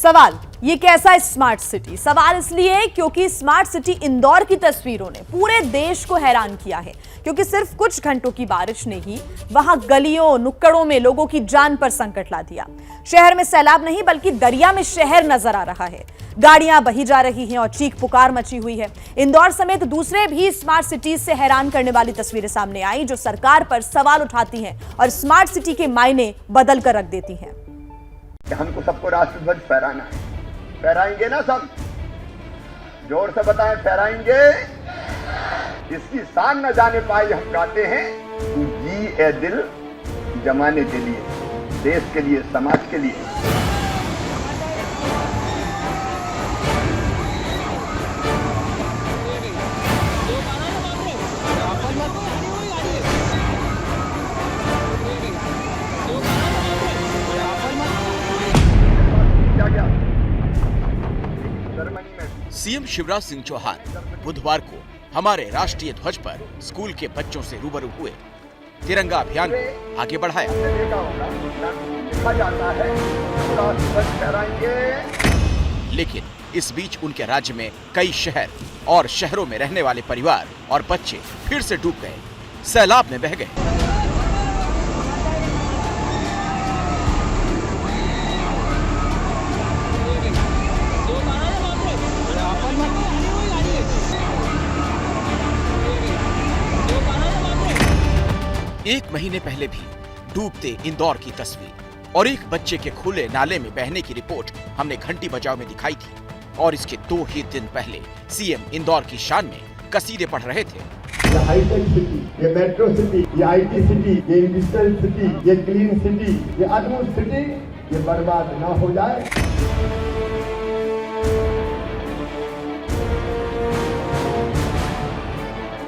सवाल, ये कैसा स्मार्ट सिटी? सवाल इसलिए क्योंकि स्मार्ट सिटी इंदौर की तस्वीरों ने पूरे देश को हैरान किया है, क्योंकि सिर्फ कुछ घंटों की बारिश ने ही वहां गलियों नुक्कड़ों में लोगों की जान पर संकट ला दिया। शहर में सैलाब नहीं बल्कि दरिया में शहर नजर आ रहा है। गाड़ियां बही जा रही हैं और चीख पुकार मची हुई है। इंदौर समेत दूसरे भी स्मार्ट सिटीज से हैरान करने वाली तस्वीरें सामने आई, जो सरकार पर सवाल उठाती हैं और स्मार्ट सिटी के मायने बदल कर रख देती हैं। हमको सबको राष्ट्रध्वज फहराना है, फहराएंगे ना सब? जोर से बताएं, फहराएंगे? इसकी शान न जाने पाए हम गाते हैं, तू जी ए दिल जमाने के लिए, देश के लिए, समाज के लिए। सीएम शिवराज सिंह चौहान बुधवार को हमारे राष्ट्रीय ध्वज पर स्कूल के बच्चों से रूबरू हुए, तिरंगा अभियान को आगे बढ़ाया। लेकिन इस बीच उनके राज्य में कई शहर और शहरों में रहने वाले परिवार और बच्चे फिर से डूब गए, सैलाब में बह गए। एक महीने पहले भी डूबते इंदौर की तस्वीर और एक बच्चे के खुले नाले में बहने की रिपोर्ट हमने घंटी बजाओ में दिखाई थी, और इसके 2 ही दिन पहले सीएम इंदौर की शान में कसीदे पढ़ रहे थे। ये हाईटेक सिटी, ये मेट्रो सिटी, ये आईटी सिटी, ये इंडस्ट्रियल सिटी, ये क्लीन सिटी, ये अद्भुत सिटी, ये बर्बाद ना हो जाए।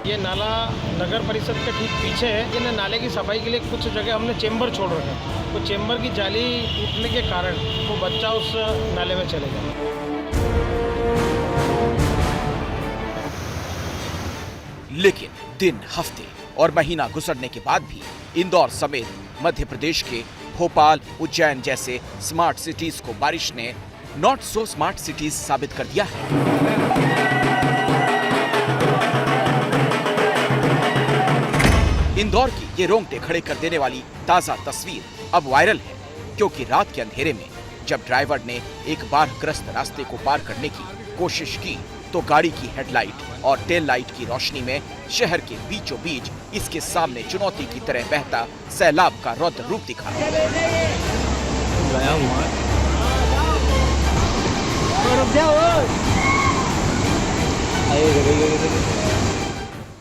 ये नाला नगर परिषद के ठीक पीछे है। इन नाले की सफाई के लिए कुछ जगह हमने चेंबर छोड़ रखे हैं, तो चेंबर की जाली टूटने के कारण वो बच्चा उस नाले में चले गया। लेकिन दिन, हफ्ते और महीना गुजरने के बाद भी इंदौर समेत मध्य प्रदेश के भोपाल, उज्जैन जैसे स्मार्ट सिटीज को बारिश ने नॉट सो स्मार्ट सिटीज साबित कर दिया है। इंदौर की ये रोंगटे खड़े कर देने वाली ताजा तस्वीर अब वायरल है, क्योंकि रात के अंधेरे में जब ड्राइवर ने एक बाढ़ग्रस्त रास्ते को पार करने की कोशिश की, तो गाड़ी की हेडलाइट और टेल लाइट की रोशनी में शहर के बीचों बीच इसके सामने चुनौती की तरह बहता सैलाब का रौद्र रूप दिखा।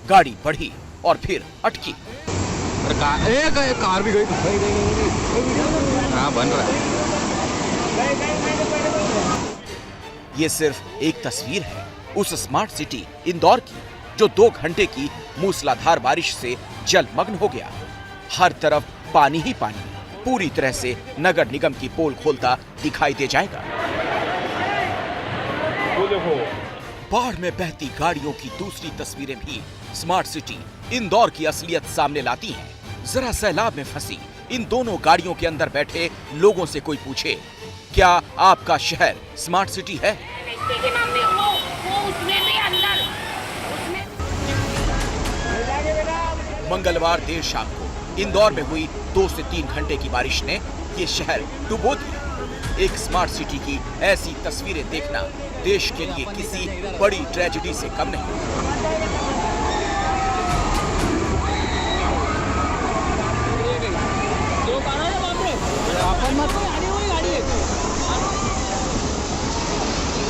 गाड़ी बढ़ी और फिर अटकी। एक कार भी गई, हाँ बन रहा है। ये सिर्फ एक तस्वीर है उस स्मार्ट सिटी इंदौर की, जो 2 घंटे की मूसलाधार बारिश से जलमग्न हो गया। हर तरफ पानी ही पानी, पूरी तरह से नगर निगम की पोल खोलता दिखाई दे जाएगा। बाढ़ में बहती गाड़ियों की दूसरी तस्वीरें भी स्मार्ट सिटी इंदौर की असलियत सामने लाती हैं। जरा सैलाब में फंसी इन दोनों गाड़ियों के अंदर बैठे लोगों से कोई पूछे, क्या आपका शहर स्मार्ट सिटी है? मंगलवार देर शाम को इंदौर में हुई 2 से 3 घंटे की बारिश ने ये शहर डुबो दिया। एक स्मार्ट सिटी की ऐसी तस्वीरें देखना देश के लिए किसी बड़ी ट्रेजेडी से कम नहीं।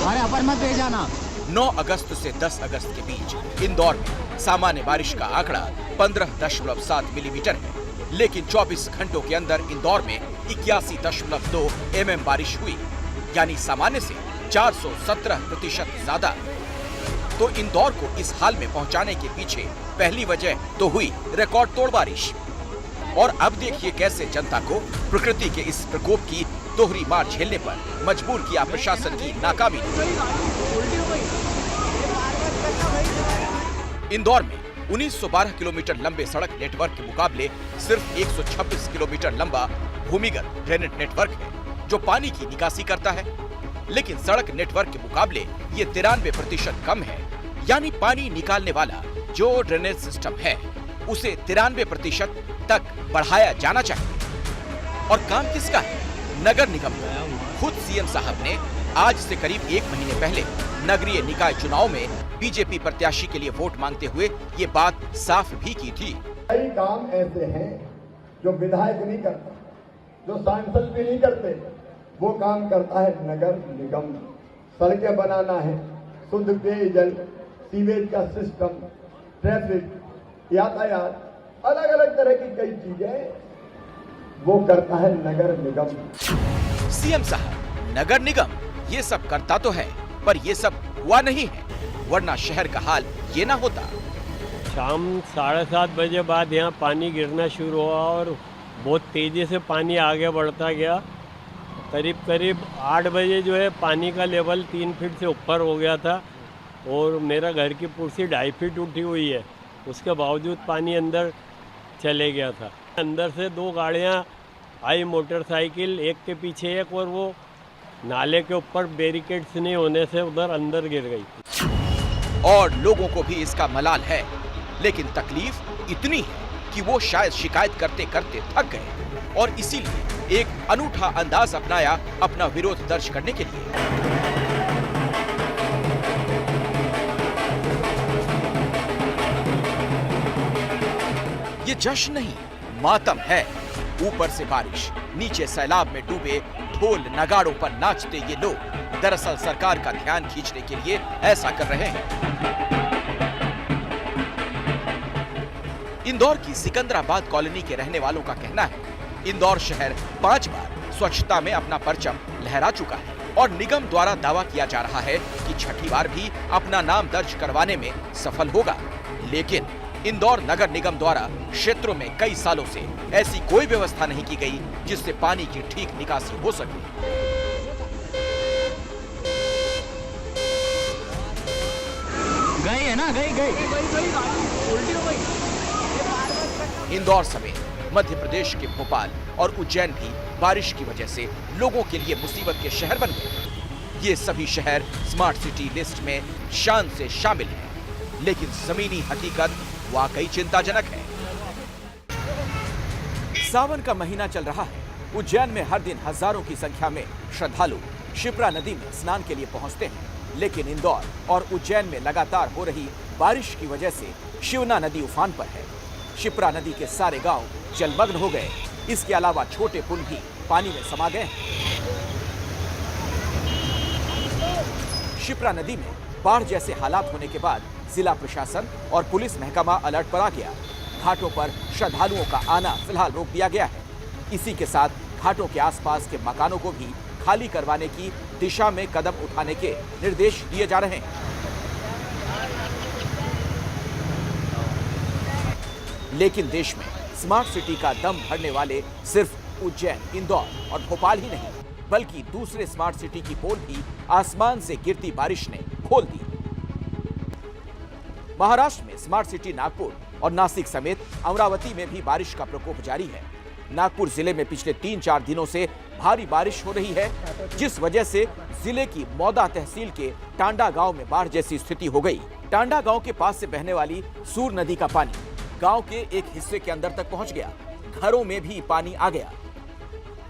अरे अपन मत ले जाना। 9 अगस्त से 10 अगस्त के बीच इंदौर में सामान्य बारिश का आंकड़ा 15.7 मिलीमीटर है, लेकिन 24 घंटों के अंदर इंदौर में 81.2 mm बारिश हुई, यानी सामान्य से 417% ज्यादा। तो इंदौर को इस हाल में पहुंचाने के पीछे पहली वजह तो हुई रिकॉर्ड तोड़ बारिश। और अब देखिए कैसे जनता को प्रकृति के इस प्रकोप की दोहरी मार झेलने पर मजबूर किया प्रशासन की नाकामी। इंदौर में 1912 किलोमीटर लंबे सड़क नेटवर्क के मुकाबले सिर्फ 126 किलोमीटर लंबा भूमिगत ड्रेनेज नेटवर्क है, जो पानी की निकासी करता है। लेकिन सड़क नेटवर्क के मुकाबले ये 93% कम है। यानी पानी निकालने वाला जो ड्रेनेज सिस्टम है उसे 93% तक बढ़ाया जाना चाहिए। और काम किसका है? नगर निगम का। खुद सीएम साहब ने आज से करीब 1 महीने पहले नगरीय निकाय चुनाव में बीजेपी प्रत्याशी के लिए वोट मांगते हुए ये बात साफ भी की थी। कई काम ऐसे हैं जो विधायक नहीं करता, जो सांसद भी नहीं करते, वो काम करता है नगर निगम। सड़कें बनाना है, शुद्ध पेयजल, सीवेज का सिस्टम, ट्रैफिक, यातायात, अलग अलग तरह की कई चीजें वो करता है नगर निगम। सीएम साहब नगर निगम ये सब करता तो है, पर ये सब हुआ नहीं है, वरना शहर का हाल ये ना होता। शाम 7:30 बजे बाद यहाँ पानी गिरना शुरू हुआ और बहुत तेज़ी से पानी आगे बढ़ता गया। करीब 8 बजे जो है पानी का लेवल 3 फीट से ऊपर हो गया था और मेरा घर की कुर्सी 2.5 फीट उठी हुई है। उसके बावजूद पानी अंदर चले गया था। अंदर से 2 गाड़ियाँ आई, मोटरसाइकिल, एक के पीछे एक, और वो नाले के ऊपर बैरिकेड्स नहीं होने से उधर अंदर गिर गई। और लोगों को भी इसका मलाल है, लेकिन तकलीफ इतनी है कि वो शायद शिकायत करते करते थक गए और इसीलिए एक अनूठा अंदाज अपनाया अपना विरोध दर्ज करने के लिए। ये जश्न नहीं, मातम है। ऊपर से बारिश, नीचे सैलाब में डूबे ढोल नगाड़ों पर नाचते ये लोग दरअसल सरकार का ध्यान खींचने के लिए ऐसा कर रहे हैं। इंदौर की सिकंदराबाद कॉलोनी के रहने वालों का कहना है, इंदौर शहर 5 बार स्वच्छता में अपना परचम लहरा चुका है और निगम द्वारा दावा किया जा रहा है कि छठी बार भी अपना नाम दर्ज करवाने में सफल होगा। लेकिन इंदौर नगर निगम द्वारा क्षेत्रों में कई सालों से ऐसी कोई व्यवस्था नहीं की गई जिससे पानी की ठीक निकासी हो सके। गई है ना, गई इंदौर समेत मध्य प्रदेश के भोपाल और उज्जैन भी बारिश की वजह से लोगों के लिए मुसीबत के शहर बन गए। ये सभी शहर स्मार्ट सिटी लिस्ट में शान से शामिल हैं, लेकिन जमीनी हकीकत वाकई चिंताजनक है। सावन का महीना चल रहा है। उज्जैन में हर दिन हजारों की संख्या में श्रद्धालु शिप्रा नदी में स्नान के लिए पहुंचते हैं, लेकिन इंदौर और उज्जैन में लगातार हो रही बारिश की वजह से शिवना नदी उफान पर है। शिप्रा नदी के सारे गांव जलमग्न हो गए। इसके अलावा छोटे पुल भी पानी में समा गए हैं। शिप्रा नदी में बाढ़ जैसे हालात होने के बाद जिला प्रशासन और पुलिस महकमा अलर्ट पर आ गया। घाटों पर श्रद्धालुओं का आना फिलहाल रोक दिया गया है। इसी के साथ घाटों के आसपास के मकानों को भी खाली करवाने की दिशा में कदम उठाने के निर्देश दिए जा रहे हैं। लेकिन देश में स्मार्ट सिटी का दम भरने वाले सिर्फ उज्जैन, इंदौर और भोपाल ही नहीं, बल्कि दूसरे स्मार्ट सिटी की पोल भी आसमान से गिरती बारिश ने खोल दी। महाराष्ट्र में स्मार्ट सिटी नागपुर और नासिक समेत अमरावती में भी बारिश का प्रकोप जारी है। नागपुर जिले में पिछले 3-4 दिनों से भारी बारिश हो रही है, जिस वजह से जिले की मौदा तहसील के टांडा गांव में बाढ़ जैसी स्थिति हो गई। टांडा गांव के पास से बहने वाली सूर नदी का पानी गांव के एक हिस्से के अंदर तक पहुंच गया। घरों में भी पानी आ गया।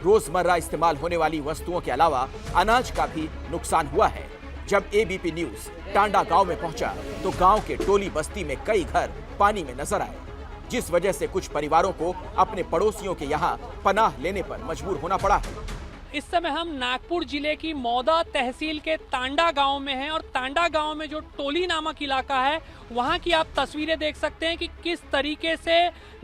रोजमर्रा इस्तेमाल होने वाली वस्तुओं के अलावा अनाज का भी नुकसान हुआ है। जब एबीपी न्यूज टांडा गांव में पहुंचा तो गांव के टोली बस्ती में कई घर पानी में नजर आए, जिस वजह से कुछ परिवारों को अपने पड़ोसियों के यहां पनाह लेने पर मजबूर होना पड़ा है। इस समय हम नागपुर जिले की मौदा तहसील के तांडा गांव में हैं और तांडा गांव में जो टोली नामक इलाका है वहां की आप तस्वीरें देख सकते हैं कि किस तरीके से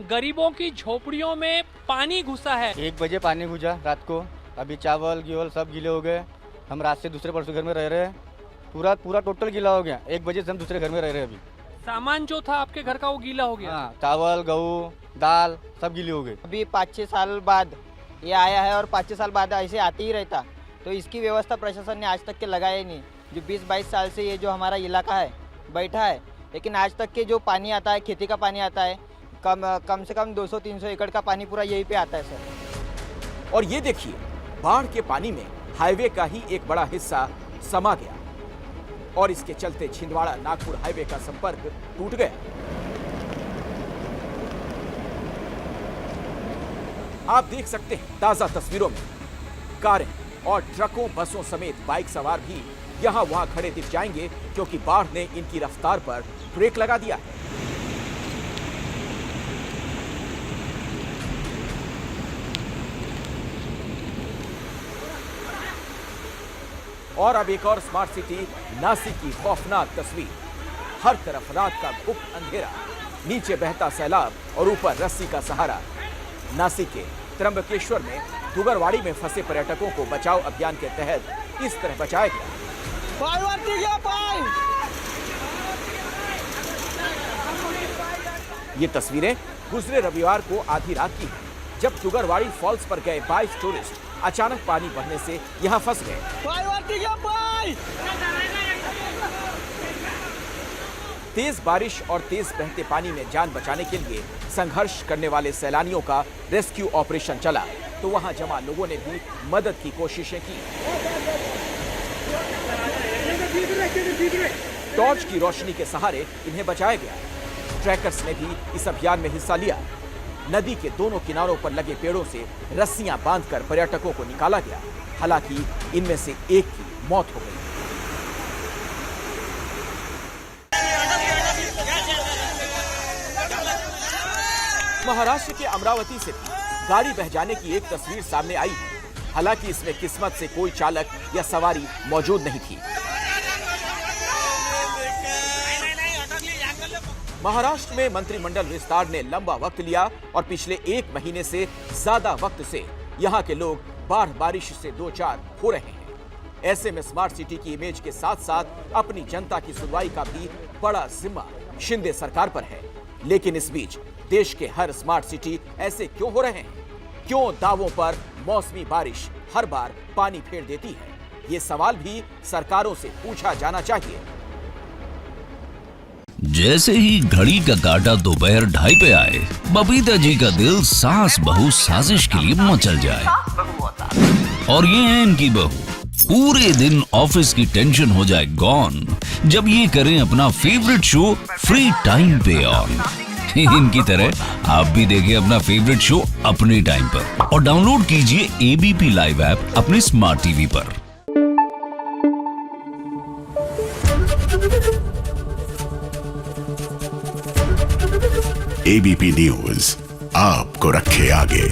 गरीबों की झोपड़ियों में पानी घुसा है। 1 बजे पानी घुसा रात को। अभी चावल गेवल सब गीले हो गए। हम रात से दूसरे परसों घर में रह रहे हैं। पूरा टोटल गीला हो गया। 1 बजे से हम दूसरे घर में रह रहे हैं। अभी सामान जो था आपके घर का वो गीला हो गया। हाँ, चावल गेहूँ दाल सब गीले हो गए। अभी 5-6 साल बाद ये आया है और 5-6 साल बाद ऐसे आते ही रहता, तो इसकी व्यवस्था प्रशासन ने आज तक के लगाया नहीं। जो 20-22 साल से ये जो हमारा इलाका है बैठा है, लेकिन आज तक के जो पानी आता है, खेती का पानी आता है, कम से कम 200-300 एकड़ का पानी पूरा यहीं पे आता है सर। और ये देखिए, बाढ़ के पानी में हाईवे का ही एक बड़ा हिस्सा समा गया और इसके चलते छिंदवाड़ा नागपुर हाईवे का संपर्क टूट गया। आप देख सकते हैं ताजा तस्वीरों में कारें और ट्रकों, बसों समेत बाइक सवार भी यहां वहां खड़े दिख जाएंगे क्योंकि बाढ़ ने इनकी रफ्तार पर ब्रेक लगा दिया है। और अब एक और स्मार्ट सिटी नासिक की खौफनाक तस्वीर। हर तरफ रात का गुप्त अंधेरा, नीचे बहता सैलाब और ऊपर रस्सी का सहारा। नासिक के त्र्यंबकेश्वर में दुगरवाड़ी में फंसे पर्यटकों को बचाव अभियान के तहत इस तरह बचाया गया। ये तस्वीरें गुजरे रविवार को आधी रात की हैं, जब दुगरवाड़ी फॉल्स पर गए 22 टूरिस्ट अचानक पानी बढ़ने से यहां फंस गए। तेज बारिश और तेज बहते पानी में जान बचाने के लिए संघर्ष करने वाले सैलानियों का रेस्क्यू ऑपरेशन चला, तो वहां जमा लोगों ने भी मदद की कोशिशें की। टॉर्च की रोशनी के सहारे इन्हें बचाया गया। ट्रैकर्स ने भी इस अभियान में हिस्सा लिया। नदी के दोनों किनारों पर लगे पेड़ों से रस्सियां बांधकर पर्यटकों को निकाला गया। हालांकि इनमें से एक की मौत हो गई। महाराष्ट्र के अमरावती से भी गाड़ी बह जाने की एक तस्वीर सामने आई है। हालांकि इसमें किस्मत से कोई चालक या सवारी मौजूद नहीं थी। महाराष्ट्र में मंत्रिमंडल विस्तार ने लंबा वक्त लिया और पिछले 1 महीने से ज्यादा वक्त से यहां के लोग बाढ़ बारिश से दो चार हो रहे हैं। ऐसे में स्मार्ट सिटी की इमेज के साथ साथ अपनी जनता की सुनवाई का भी बड़ा जिम्मा शिंदे सरकार पर है। लेकिन इस बीच देश के हर स्मार्ट सिटी ऐसे क्यों हो रहे हैं? क्यों दावों पर मौसमी बारिश हर बार पानी फेर देती है? ये सवाल भी सरकारों से पूछा जाना चाहिए। जैसे ही घड़ी का काटा दोपहर 2:30 पे आए, बबीता जी का दिल सास बहू साजिश के लिए मचल जाए। और ये है इनकी बहू, पूरे दिन ऑफिस की टेंशन हो जाए गॉन जब ये करें अपना फेवरेट शो फ्री टाइम पे ऑन। इनकी तरह आप भी देखिए अपना फेवरेट शो अपने टाइम पर और डाउनलोड कीजिए एबीपी लाइव ऐप अपने स्मार्ट टीवी पर। एबीपी न्यूज आपको रखे आगे।